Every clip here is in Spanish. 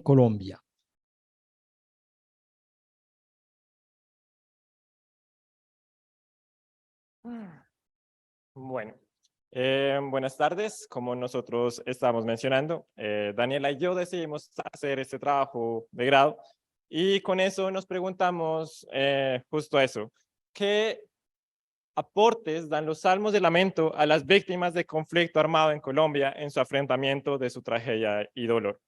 Colombia. Bueno, buenas tardes. Como nosotros estamos mencionando, Daniela y yo decidimos hacer este trabajo de grado y con eso nos preguntamos justo eso. ¿Qué aportes dan los salmos de lamento a las víctimas de conflicto armado en Colombia en su afrontamiento de su tragedia y dolor?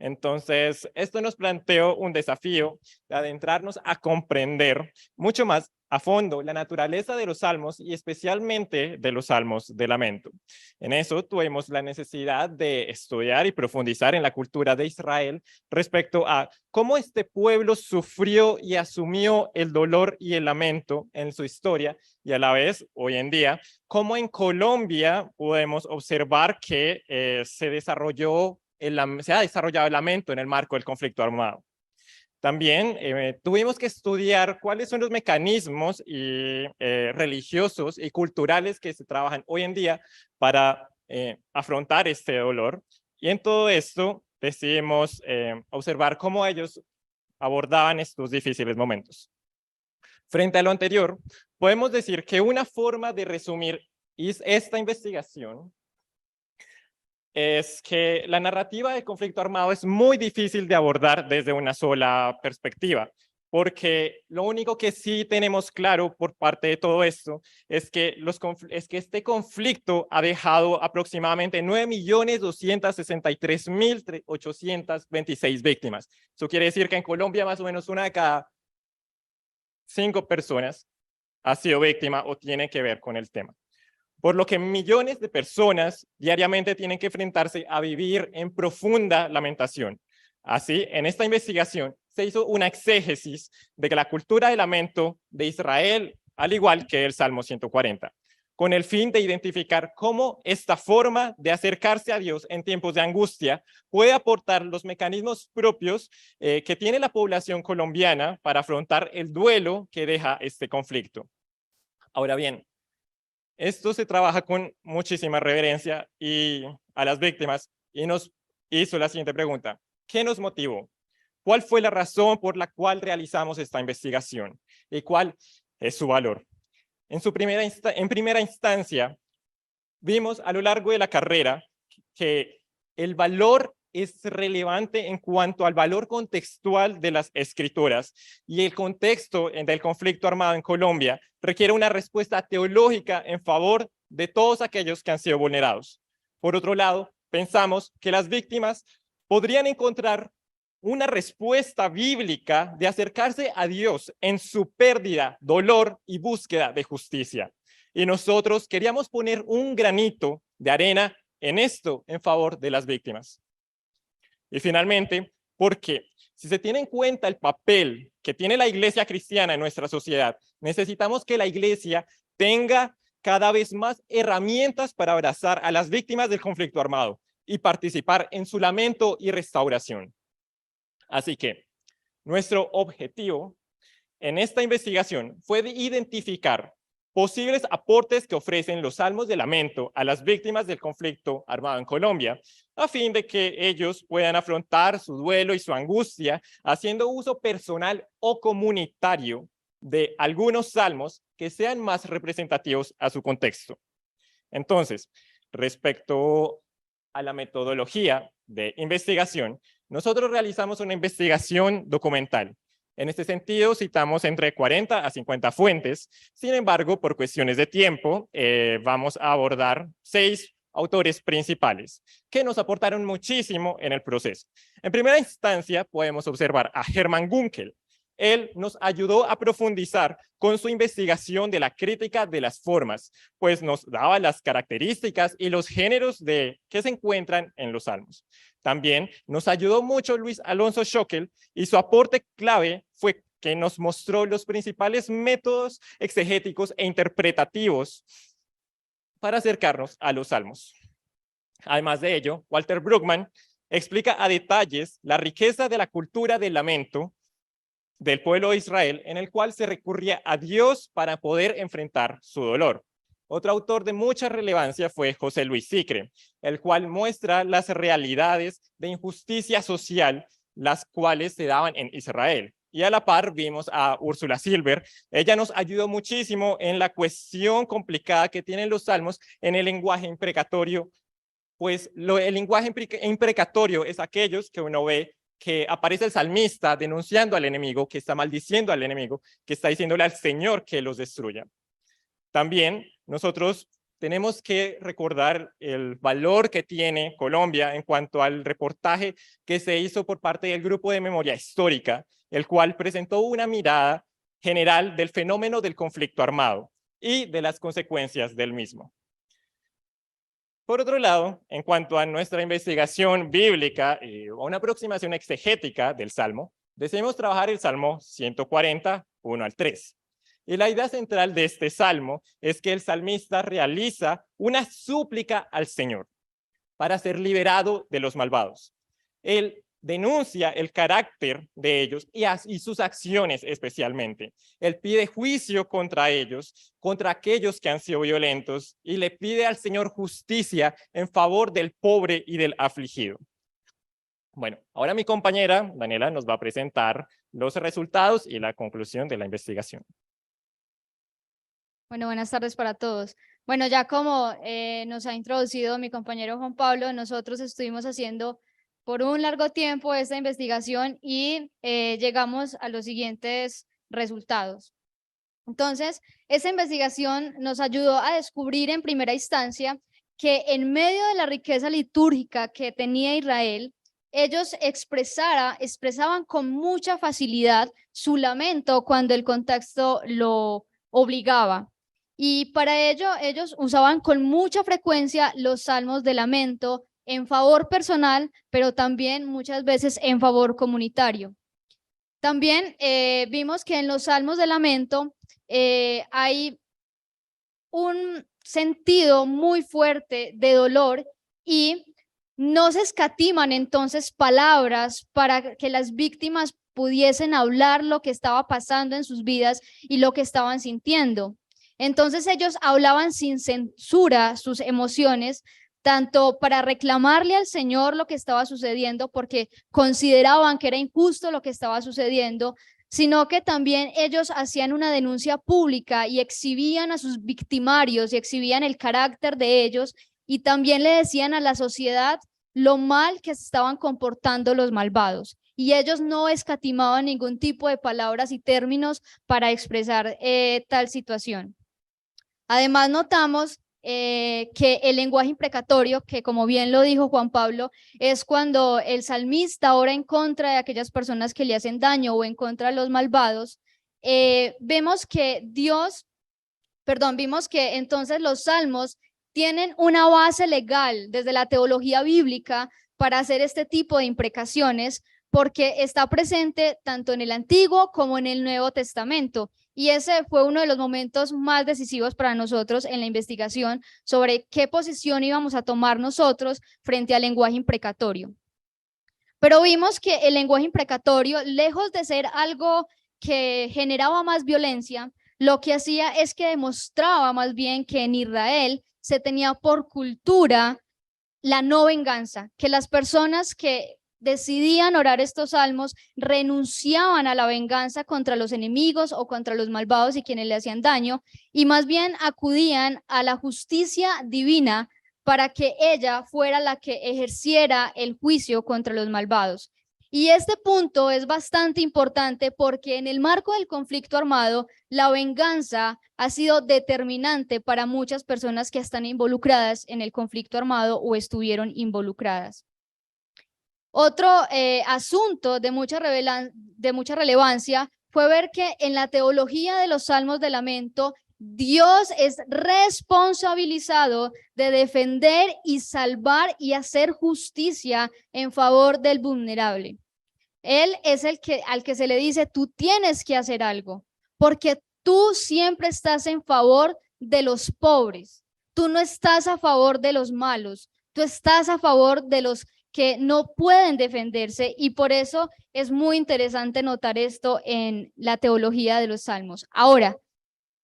Entonces, esto nos planteó un desafío de adentrarnos a comprender mucho más a fondo la naturaleza de los salmos y especialmente de los salmos de lamento. En eso tuvimos la necesidad de estudiar y profundizar en la cultura de Israel respecto a cómo este pueblo sufrió y asumió el dolor y el lamento en su historia y a la vez, hoy en día, cómo en Colombia podemos observar que se ha desarrollado el lamento en el marco del conflicto armado. También tuvimos que estudiar cuáles son los mecanismos religiosos y culturales que se trabajan hoy en día para afrontar este dolor. Y en todo esto decidimos observar cómo ellos abordaban estos difíciles momentos. Frente a lo anterior, podemos decir que una forma de resumir esta investigación es que la narrativa del conflicto armado es muy difícil de abordar desde una sola perspectiva, porque lo único que sí tenemos claro por parte de todo esto es que este conflicto ha dejado aproximadamente 9.263.826 víctimas. Eso quiere decir que en Colombia más o menos una de cada 5 personas ha sido víctima o tiene que ver con el tema. Por lo que millones de personas diariamente tienen que enfrentarse a vivir en profunda lamentación. Así, en esta investigación se hizo una exégesis de la cultura de lamento de Israel, al igual que el Salmo 140, con el fin de identificar cómo esta forma de acercarse a Dios en tiempos de angustia puede aportar los mecanismos propios que tiene la población colombiana para afrontar el duelo que deja este conflicto. Ahora bien, esto se trabaja con muchísima reverencia a las víctimas y nos hizo la siguiente pregunta. ¿Qué nos motivó? ¿Cuál fue la razón por la cual realizamos esta investigación? ¿Y cuál es su valor? En primera instancia, vimos a lo largo de la carrera que el valor es relevante en cuanto al valor contextual de las escrituras y el contexto del conflicto armado en Colombia requiere una respuesta teológica en favor de todos aquellos que han sido vulnerados. Por otro lado, pensamos que las víctimas podrían encontrar una respuesta bíblica de acercarse a Dios en su pérdida, dolor y búsqueda de justicia. Y nosotros queríamos poner un granito de arena en esto en favor de las víctimas. Y finalmente, porque si se tiene en cuenta el papel que tiene la iglesia cristiana en nuestra sociedad, necesitamos que la iglesia tenga cada vez más herramientas para abrazar a las víctimas del conflicto armado y participar en su lamento y restauración. Así que nuestro objetivo en esta investigación fue de identificar posibles aportes que ofrecen los salmos de lamento a las víctimas del conflicto armado en Colombia, a fin de que ellos puedan afrontar su duelo y su angustia haciendo uso personal o comunitario de algunos salmos que sean más representativos a su contexto. Entonces, respecto a la metodología de investigación, nosotros realizamos una investigación documental. En este sentido, citamos entre 40 a 50 fuentes. Sin embargo, por cuestiones de tiempo, vamos a abordar 6 autores principales que nos aportaron muchísimo en el proceso. En primera instancia, podemos observar a Hermann Gunkel. Él nos ayudó a profundizar con su investigación de la crítica de las formas, pues nos daba las características y los géneros que se encuentran en los salmos. También nos ayudó mucho Luis Alonso Schockel y su aporte clave fue que nos mostró los principales métodos exegéticos e interpretativos para acercarnos a los salmos. Además de ello, Walter Brueggemann explica a detalles la riqueza de la cultura del lamento del pueblo de Israel, en el cual se recurría a Dios para poder enfrentar su dolor. Otro autor de mucha relevancia fue José Luis Sicre, el cual muestra las realidades de injusticia social las cuales se daban en Israel. Y a la par vimos a Úrsula Silver. Ella nos ayudó muchísimo en la cuestión complicada que tienen los salmos en el lenguaje imprecatorio. Pues el lenguaje imprecatorio es aquellos que uno ve que aparece el salmista denunciando al enemigo, que está maldiciendo al enemigo, que está diciéndole al Señor que los destruya. También nosotros tenemos que recordar el valor que tiene Colombia en cuanto al reportaje que se hizo por parte del Grupo de Memoria Histórica, el cual presentó una mirada general del fenómeno del conflicto armado y de las consecuencias del mismo. Por otro lado, en cuanto a nuestra investigación bíblica o una aproximación exegética del Salmo, decidimos trabajar el Salmo 140, 1 al 3. Y la idea central de este salmo es que el salmista realiza una súplica al Señor para ser liberado de los malvados. Él denuncia el carácter de ellos y sus acciones especialmente. Él pide juicio contra ellos, contra aquellos que han sido violentos, y le pide al Señor justicia en favor del pobre y del afligido. Bueno, ahora mi compañera Daniela nos va a presentar los resultados y la conclusión de la investigación. Bueno, buenas tardes para todos. Bueno, ya como nos ha introducido mi compañero Juan Pablo, nosotros estuvimos haciendo por un largo tiempo esta investigación y llegamos a los siguientes resultados. Entonces, esta investigación nos ayudó a descubrir en primera instancia que en medio de la riqueza litúrgica que tenía Israel, ellos expresaban con mucha facilidad su lamento cuando el contexto lo obligaba. Y para ello, ellos usaban con mucha frecuencia los salmos de lamento en favor personal, pero también muchas veces en favor comunitario. También vimos que en los salmos de lamento hay un sentido muy fuerte de dolor y no se escatiman entonces palabras para que las víctimas pudiesen hablar lo que estaba pasando en sus vidas y lo que estaban sintiendo. Entonces ellos hablaban sin censura sus emociones, tanto para reclamarle al Señor lo que estaba sucediendo, porque consideraban que era injusto lo que estaba sucediendo, sino que también ellos hacían una denuncia pública y exhibían a sus victimarios y exhibían el carácter de ellos, y también le decían a la sociedad lo mal que se estaban comportando los malvados. Y ellos no escatimaban ningún tipo de palabras y términos para expresar tal situación. Además, notamos que el lenguaje imprecatorio, que como bien lo dijo Juan Pablo, es cuando el salmista ora en contra de aquellas personas que le hacen daño o en contra de los malvados. Vimos que entonces los salmos tienen una base legal desde la teología bíblica para hacer este tipo de imprecaciones, porque está presente tanto en el Antiguo como en el Nuevo Testamento. Y ese fue uno de los momentos más decisivos para nosotros en la investigación sobre qué posición íbamos a tomar nosotros frente al lenguaje imprecatorio. Pero vimos que el lenguaje imprecatorio, lejos de ser algo que generaba más violencia, lo que hacía es que demostraba más bien que en Israel se tenía por cultura la no venganza, que las personas que decidían orar estos salmos renunciaban a la venganza contra los enemigos o contra los malvados y quienes le hacían daño, y más bien acudían a la justicia divina para que ella fuera la que ejerciera el juicio contra los malvados. Y este punto es bastante importante porque en el marco del conflicto armado, la venganza ha sido determinante para muchas personas que están involucradas en el conflicto armado o estuvieron involucradas. Otro asunto de mucha relevancia fue ver que en la teología de los salmos de lamento, Dios es responsabilizado de defender y salvar y hacer justicia en favor del vulnerable. Él es al que se le dice, tú tienes que hacer algo, porque tú siempre estás en favor de los pobres. Tú no estás a favor de los malos, tú estás a favor de los que no pueden defenderse, y por eso es muy interesante notar esto en la teología de los salmos. Ahora,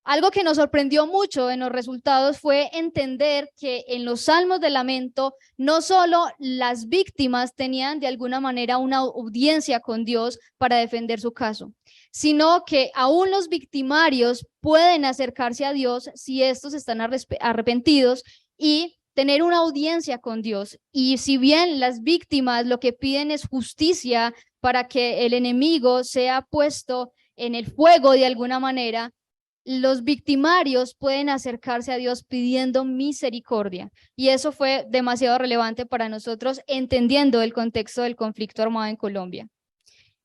Algo que nos sorprendió mucho en los resultados fue entender que en los salmos de lamento no solo las víctimas tenían de alguna manera una audiencia con Dios para defender su caso, sino que aún los victimarios pueden acercarse a Dios si estos están arrepentidos y tener una audiencia con Dios. Y si bien las víctimas lo que piden es justicia para que el enemigo sea puesto en el fuego de alguna manera, los victimarios pueden acercarse a Dios pidiendo misericordia. Y eso fue demasiado relevante para nosotros, entendiendo el contexto del conflicto armado en Colombia.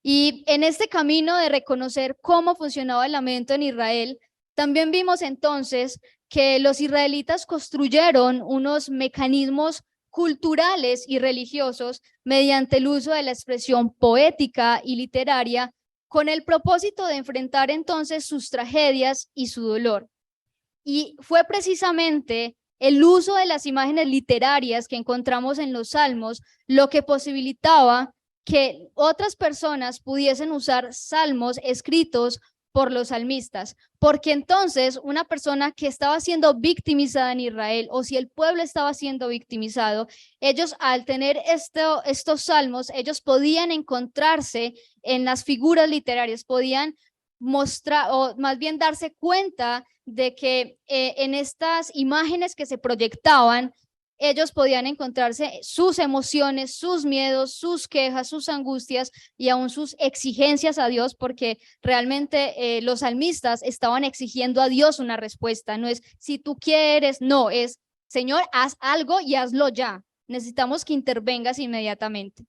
Y en este camino de reconocer cómo funcionaba el lamento en Israel, también vimos entonces que los israelitas construyeron unos mecanismos culturales y religiosos mediante el uso de la expresión poética y literaria con el propósito de enfrentar entonces sus tragedias y su dolor. Y fue precisamente el uso de las imágenes literarias que encontramos en los salmos lo que posibilitaba que otras personas pudiesen usar salmos escritos por los salmistas, porque entonces una persona que estaba siendo victimizada en Israel o si el pueblo estaba siendo victimizado, ellos al tener estos salmos, ellos podían encontrarse en las figuras literarias, podían mostrar o más bien darse cuenta de que en estas imágenes que se proyectaban, ellos podían encontrarse sus emociones, sus miedos, sus quejas, sus angustias y aún sus exigencias a Dios, porque realmente los salmistas estaban exigiendo a Dios una respuesta. No es si tú quieres, no, es Señor, haz algo y hazlo ya. Necesitamos que intervengas inmediatamente.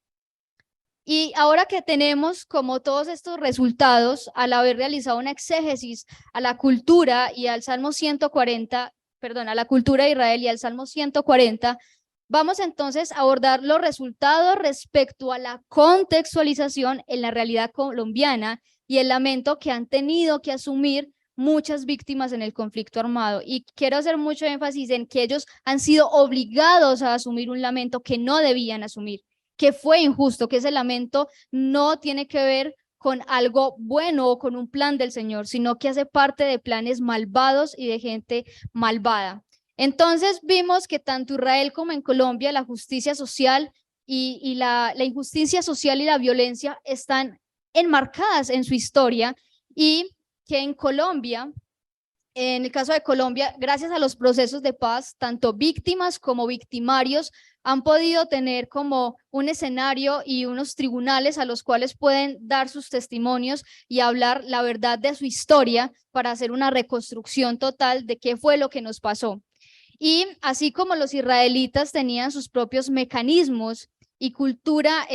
Y ahora que tenemos como todos estos resultados, al haber realizado una exégesis a la cultura y al Salmo 140, perdón, a la cultura de Israel y al Salmo 140, vamos entonces a abordar los resultados respecto a la contextualización en la realidad colombiana y el lamento que han tenido que asumir muchas víctimas en el conflicto armado. Y quiero hacer mucho énfasis en que ellos han sido obligados a asumir un lamento que no debían asumir, que fue injusto, que ese lamento no tiene que ver con algo bueno o con un plan del Señor, sino que hace parte de planes malvados y de gente malvada. Entonces vimos que tanto Israel como en Colombia la justicia social y la injusticia social y la violencia están enmarcadas en su historia y que en Colombia, en el caso de Colombia, gracias a los procesos de paz, tanto víctimas como victimarios han podido tener como un escenario y unos tribunales a los cuales pueden dar sus testimonios y hablar la verdad de su historia para hacer una reconstrucción total de qué fue lo que nos pasó. Y así como los israelitas tenían sus propios mecanismos y cultura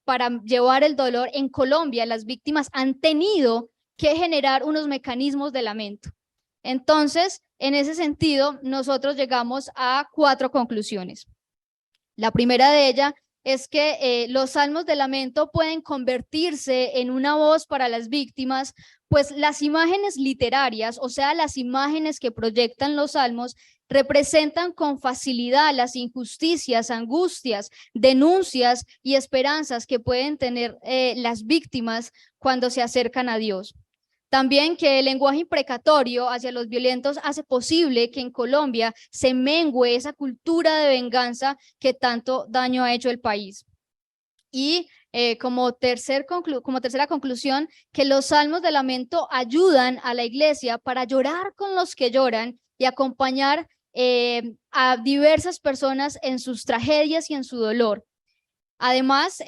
para llevar el dolor, en Colombia las víctimas han tenido que generar unos mecanismos de lamento. Entonces, en ese sentido, nosotros llegamos a 4 conclusiones. La primera de ellas es que los salmos de lamento pueden convertirse en una voz para las víctimas, pues las imágenes literarias, o sea, las imágenes que proyectan los salmos, representan con facilidad las injusticias, angustias, denuncias y esperanzas que pueden tener las víctimas cuando se acercan a Dios. También que el lenguaje imprecatorio hacia los violentos hace posible que en Colombia se mengue esa cultura de venganza que tanto daño ha hecho el país. Y como tercera conclusión, que los salmos de lamento ayudan a la iglesia para llorar con los que lloran y acompañar a diversas personas en sus tragedias y en su dolor. Además,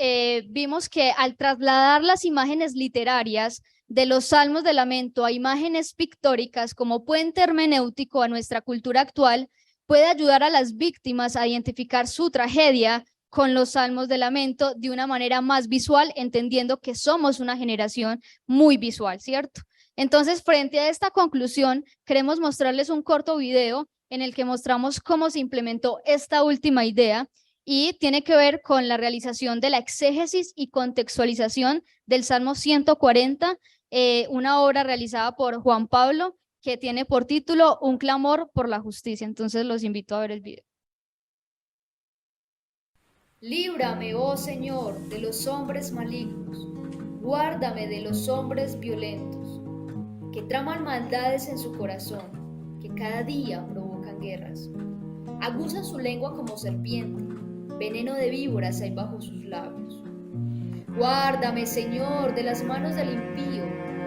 vimos que al trasladar las imágenes literarias de los salmos de lamento a imágenes pictóricas como puente hermenéutico a nuestra cultura actual, puede ayudar a las víctimas a identificar su tragedia con los salmos de lamento de una manera más visual, entendiendo que somos una generación muy visual, ¿cierto? Entonces, frente a esta conclusión, queremos mostrarles un corto video en el que mostramos cómo se implementó esta última idea y tiene que ver con la realización de la exégesis y contextualización del Salmo 140, una obra realizada por Juan Pablo que tiene por título Un clamor por la justicia. Entonces los invito a ver el video. Líbrame, oh Señor, de los hombres malignos, guárdame de los hombres violentos, que traman maldades en su corazón, que cada día provocan guerras. Aguzan su lengua como serpiente, veneno de víboras hay bajo sus labios. Guárdame, Señor, de las manos del impío,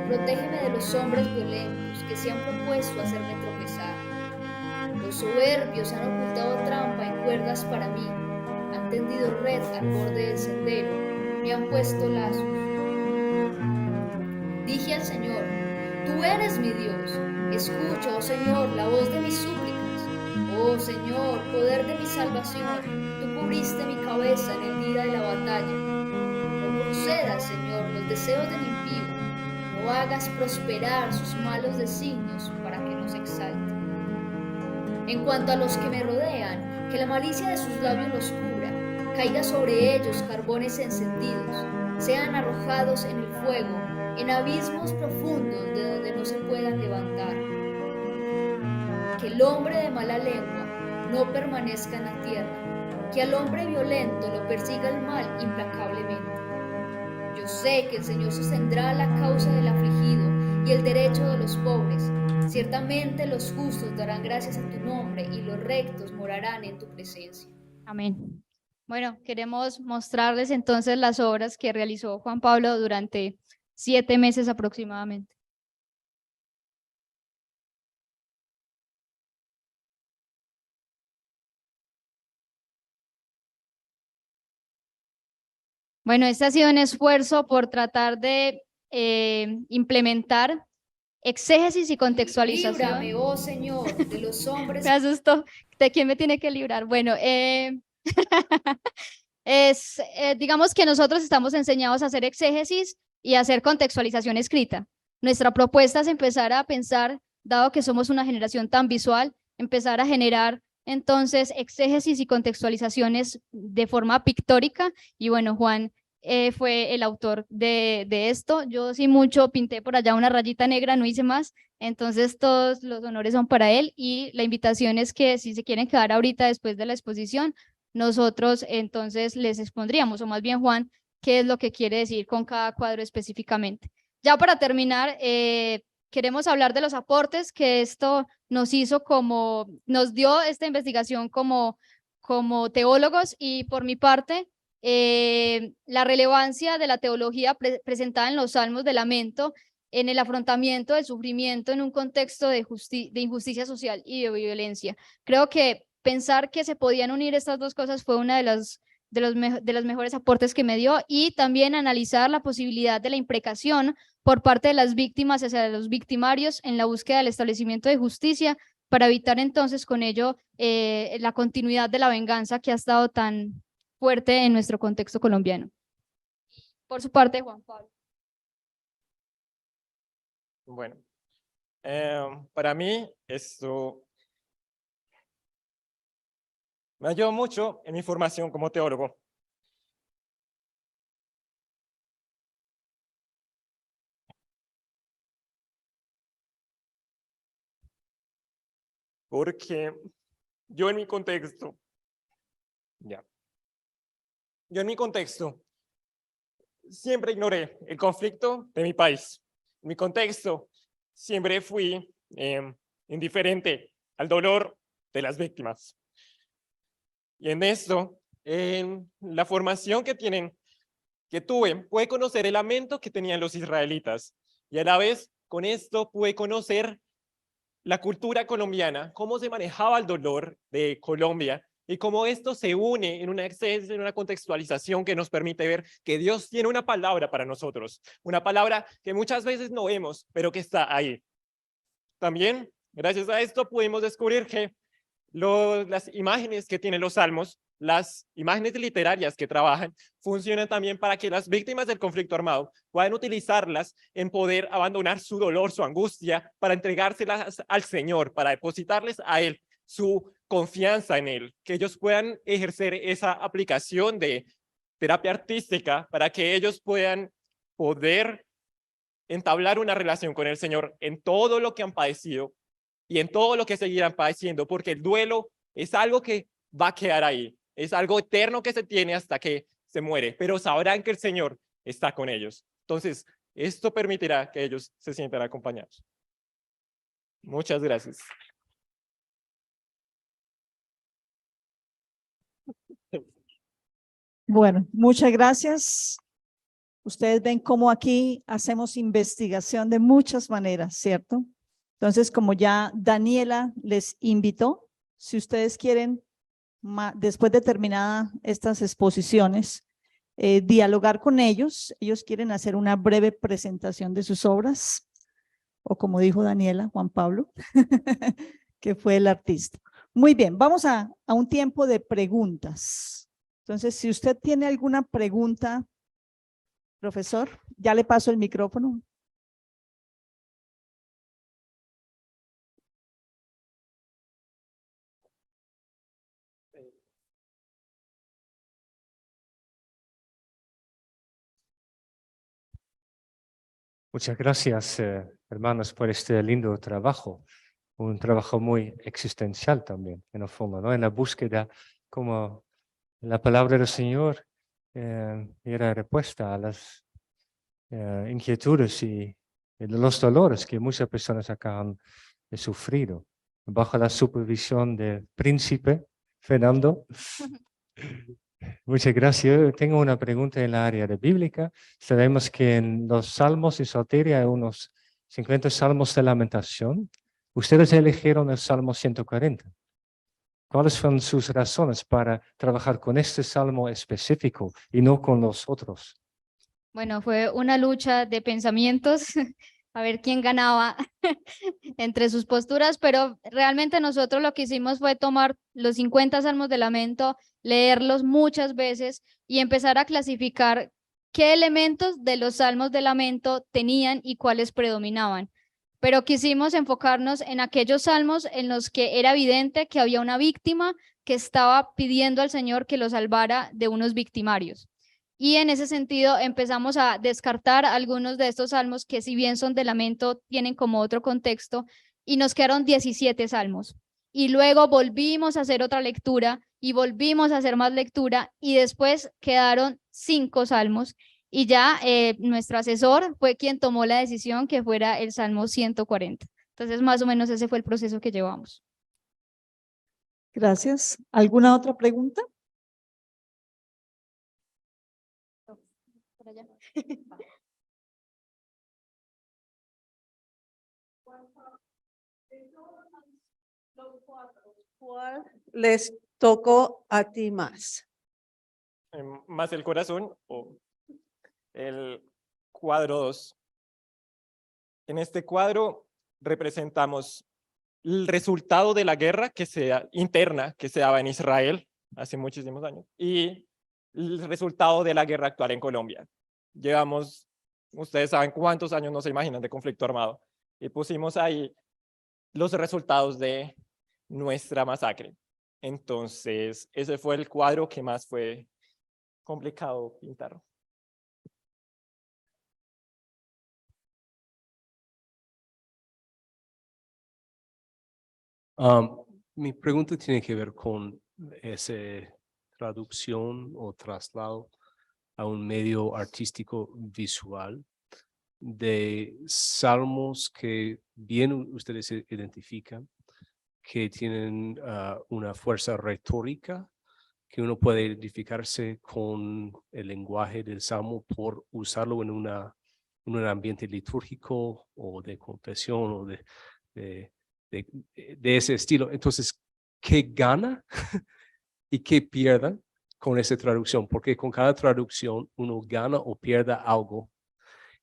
protégeme de los hombres violentos que se han propuesto hacerme tropezar. Los soberbios han ocultado trampa y cuerdas para mí, han tendido red al borde del sendero, me han puesto lazos. Dije al Señor, tú eres mi Dios, escucha, oh Señor, la voz de mis súplicas. Oh Señor, poder de mi salvación, tú cubriste mi cabeza en el día de la batalla. No concedas, Señor, los deseos del impío, no hagas prosperar sus malos designios para que nos exalte. En cuanto a los que me rodean, que la malicia de sus labios los cubra, caiga sobre ellos carbones encendidos, sean arrojados en el fuego, en abismos profundos de donde no se puedan levantar. Que el hombre de mala lengua no permanezca en la tierra, que al hombre violento lo persiga el mal implacablemente. Yo sé que el Señor sostendrá la causa del afligido y el derecho de los pobres. Ciertamente los justos darán gracias a tu nombre y los rectos morarán en tu presencia. Amén. Bueno, queremos mostrarles entonces las obras que realizó Juan Pablo durante 7 meses aproximadamente. Bueno, este ha sido un esfuerzo por tratar de implementar exégesis y contextualización. Líbrame, oh Señor, de los hombres. Me asustó. ¿De quién me tiene que librar? Bueno, digamos que nosotros estamos enseñados a hacer exégesis y a hacer contextualización escrita. Nuestra propuesta es empezar a pensar, dado que somos una generación tan visual, empezar a generar entonces exégesis y contextualizaciones de forma pictórica. Y bueno, Juan fue el autor de esto. Yo sí mucho pinté por allá una rayita negra, no hice más. Entonces todos los honores son para él y la invitación es que si se quieren quedar ahorita después de la exposición, nosotros entonces les expondríamos, o más bien Juan, qué es lo que quiere decir con cada cuadro específicamente. Ya para terminar, queremos hablar de los aportes que esto nos hizo nos dio esta investigación como teólogos y por mi parte, la relevancia de la teología presentada en los Salmos de Lamento en el afrontamiento del sufrimiento en un contexto de injusticia social y de violencia. Creo que pensar que se podían unir estas dos cosas fue una de los mejores aportes que me dio, y también analizar la posibilidad de la imprecación por parte de las víctimas hacia los victimarios en la búsqueda del establecimiento de justicia para evitar entonces con ello la continuidad de la venganza que ha estado tan fuerte en nuestro contexto colombiano. Por su parte, Juan Pablo. Bueno, para mí esto me ayudó mucho en mi formación como teólogo. Porque yo en mi contexto, siempre ignoré el conflicto de mi país. En mi contexto, siempre fui indiferente al dolor de las víctimas. Y en esto, en la formación que tuve, pude conocer el lamento que tenían los israelitas. Y a la vez, con esto pude conocer la cultura colombiana, cómo se manejaba el dolor de Colombia y cómo esto se une en una contextualización que nos permite ver que Dios tiene una palabra para nosotros, una palabra que muchas veces no vemos, pero que está ahí. También, gracias a esto, pudimos descubrir que las imágenes que tienen los salmos, las imágenes literarias que trabajan, funcionan también para que las víctimas del conflicto armado puedan utilizarlas en poder abandonar su dolor, su angustia, para entregárselas al Señor, para depositarles a Él su confianza en Él, que ellos puedan ejercer esa aplicación de terapia artística para que ellos puedan poder entablar una relación con el Señor en todo lo que han padecido y en todo lo que seguirán padeciendo, porque el duelo es algo que va a quedar ahí, es algo eterno que se tiene hasta que se muere, pero sabrán que el Señor está con ellos. Entonces, esto permitirá que ellos se sientan acompañados. Muchas gracias. Bueno, muchas gracias. Ustedes ven cómo aquí hacemos investigación de muchas maneras, ¿cierto? Entonces, como ya Daniela les invitó, si ustedes quieren, después de terminada estas exposiciones, dialogar con ellos quieren hacer una breve presentación de sus obras, o como dijo Daniela, Juan Pablo, que fue el artista. Muy bien, vamos a un tiempo de preguntas. Entonces, si usted tiene alguna pregunta, profesor, ya le paso el micrófono. Muchas gracias, hermanos, por este lindo trabajo. Un trabajo muy existencial también, en el fondo, ¿no? En la búsqueda, como la palabra del Señor era respuesta a las inquietudes y los dolores que muchas personas acá han sufrido. Bajo la supervisión del príncipe Fernando. Muchas gracias. Yo tengo una pregunta en la área de bíblica. Sabemos que en los salmos y Salteria hay unos 50 salmos de lamentación. Ustedes eligieron el Salmo 140. ¿Cuáles son sus razones para trabajar con este salmo específico y no con los otros? Bueno, fue una lucha de pensamientos, a ver quién ganaba entre sus posturas, pero realmente nosotros lo que hicimos fue tomar los 50 salmos de lamento, leerlos muchas veces y empezar a clasificar qué elementos de los salmos de lamento tenían y cuáles predominaban. Pero quisimos enfocarnos en aquellos salmos en los que era evidente que había una víctima que estaba pidiendo al Señor que lo salvara de unos victimarios. Y en ese sentido empezamos a descartar algunos de estos salmos que, si bien son de lamento, tienen como otro contexto, y nos quedaron 17 salmos. Y luego volvimos a hacer otra lectura y volvimos a hacer más lectura y después quedaron 5 salmos. Y ya nuestro asesor fue quien tomó la decisión que fuera el Salmo 140. Entonces, más o menos ese fue el proceso que llevamos. Gracias. ¿Alguna otra pregunta? Por allá. ¿Cuál les tocó a ti más? Más el corazón o el cuadro 2. En este cuadro representamos el resultado de la guerra interna que se daba en Israel hace muchísimos años y el resultado de la guerra actual en Colombia. Llevamos, ustedes saben cuántos años no se imaginan de conflicto armado, y pusimos ahí los resultados de nuestra masacre. Entonces, ese fue el cuadro que más fue complicado pintar. Mi pregunta tiene que ver con esa traducción o traslado a un medio artístico visual de salmos que bien ustedes identifican, que tienen una fuerza retórica, que uno puede identificarse con el lenguaje del salmo por usarlo en un ambiente litúrgico o de confesión o de ese estilo. Entonces, ¿qué gana y qué pierda con esa traducción? Porque con cada traducción uno gana o pierde algo.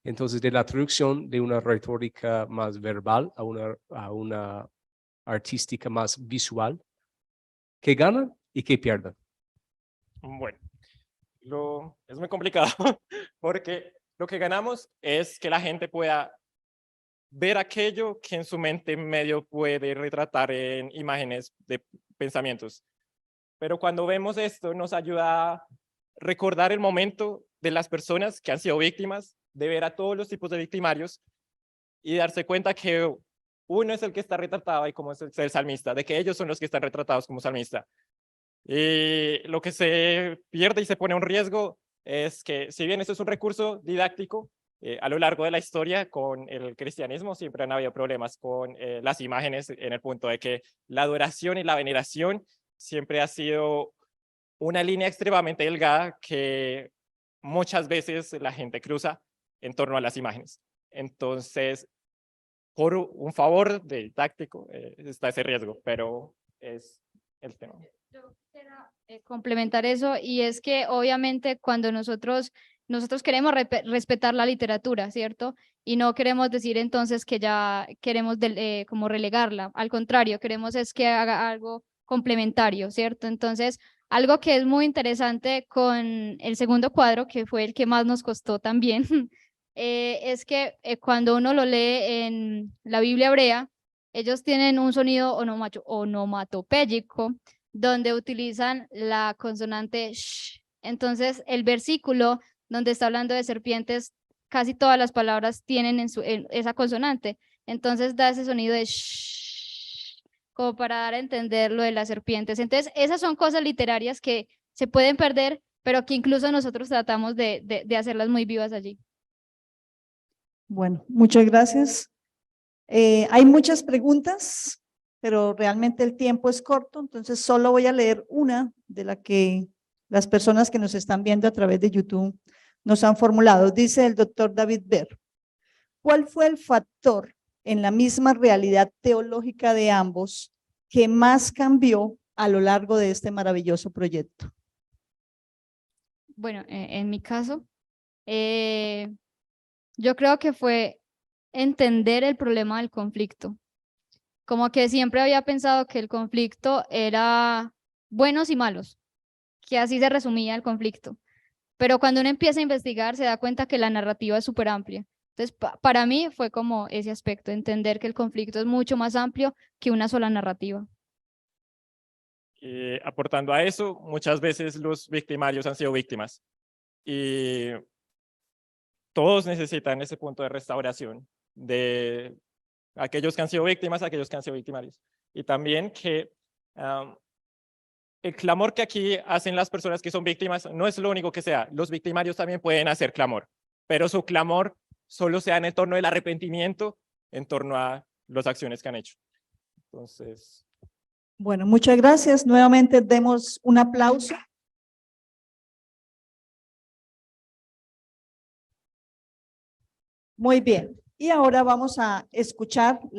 Entonces, de la traducción de una retórica más verbal a una artística más visual, ¿qué gana y qué pierde? Bueno, es muy complicado porque lo que ganamos es que la gente pueda ver aquello que en su mente medio puede retratar en imágenes de pensamientos. Pero cuando vemos esto nos ayuda a recordar el momento de las personas que han sido víctimas, de ver a todos los tipos de victimarios y darse cuenta que uno es el que está retratado y como es el salmista, de que ellos son los que están retratados como salmista. Y lo que se pierde y se pone a un riesgo es que, si bien esto es un recurso didáctico, A lo largo de la historia con el cristianismo siempre han habido problemas con las imágenes en el punto de que la adoración y la veneración siempre ha sido una línea extremadamente delgada que muchas veces la gente cruza en torno a las imágenes. Entonces, por un favor del táctico está ese riesgo, pero es el tema. Yo quisiera complementar eso, y es que obviamente cuando nosotros queremos respetar la literatura, ¿cierto? Y no queremos decir entonces que ya queremos como relegarla, al contrario, queremos es que haga algo complementario, ¿cierto? Entonces, algo que es muy interesante con el segundo cuadro, que fue el que más nos costó también, es que cuando uno lo lee en la Biblia hebrea, ellos tienen un sonido onomatopéyico, donde utilizan la consonante sh. Entonces, el versículo donde está hablando de serpientes, casi todas las palabras tienen en esa consonante. Entonces, da ese sonido de sh, como para dar a entender lo de las serpientes. Entonces, esas son cosas literarias que se pueden perder, pero que incluso nosotros tratamos de hacerlas muy vivas allí. Bueno, muchas gracias. Hay muchas preguntas, pero realmente el tiempo es corto, entonces solo voy a leer una de la que las personas que nos están viendo a través de YouTube nos han formulado. Dice el doctor David Ver, ¿cuál fue el factor en la misma realidad teológica de ambos que más cambió a lo largo de este maravilloso proyecto? Bueno, en mi caso, yo creo que fue entender el problema del conflicto. Como que siempre había pensado que el conflicto era buenos y malos, que así se resumía el conflicto. Pero cuando uno empieza a investigar se da cuenta que la narrativa es súper amplia. Entonces, para mí fue como ese aspecto, entender que el conflicto es mucho más amplio que una sola narrativa. Aportando a eso, muchas veces los victimarios han sido víctimas y todos necesitan ese punto de restauración de aquellos que han sido víctimas, aquellos que han sido victimarios. Y también que el clamor que aquí hacen las personas que son víctimas no es lo único que sea. Los victimarios también pueden hacer clamor, pero su clamor solo sea en torno del arrepentimiento, en torno a las acciones que han hecho. Entonces... Bueno, muchas gracias. Nuevamente demos un aplauso. Muy bien. Y ahora vamos a escuchar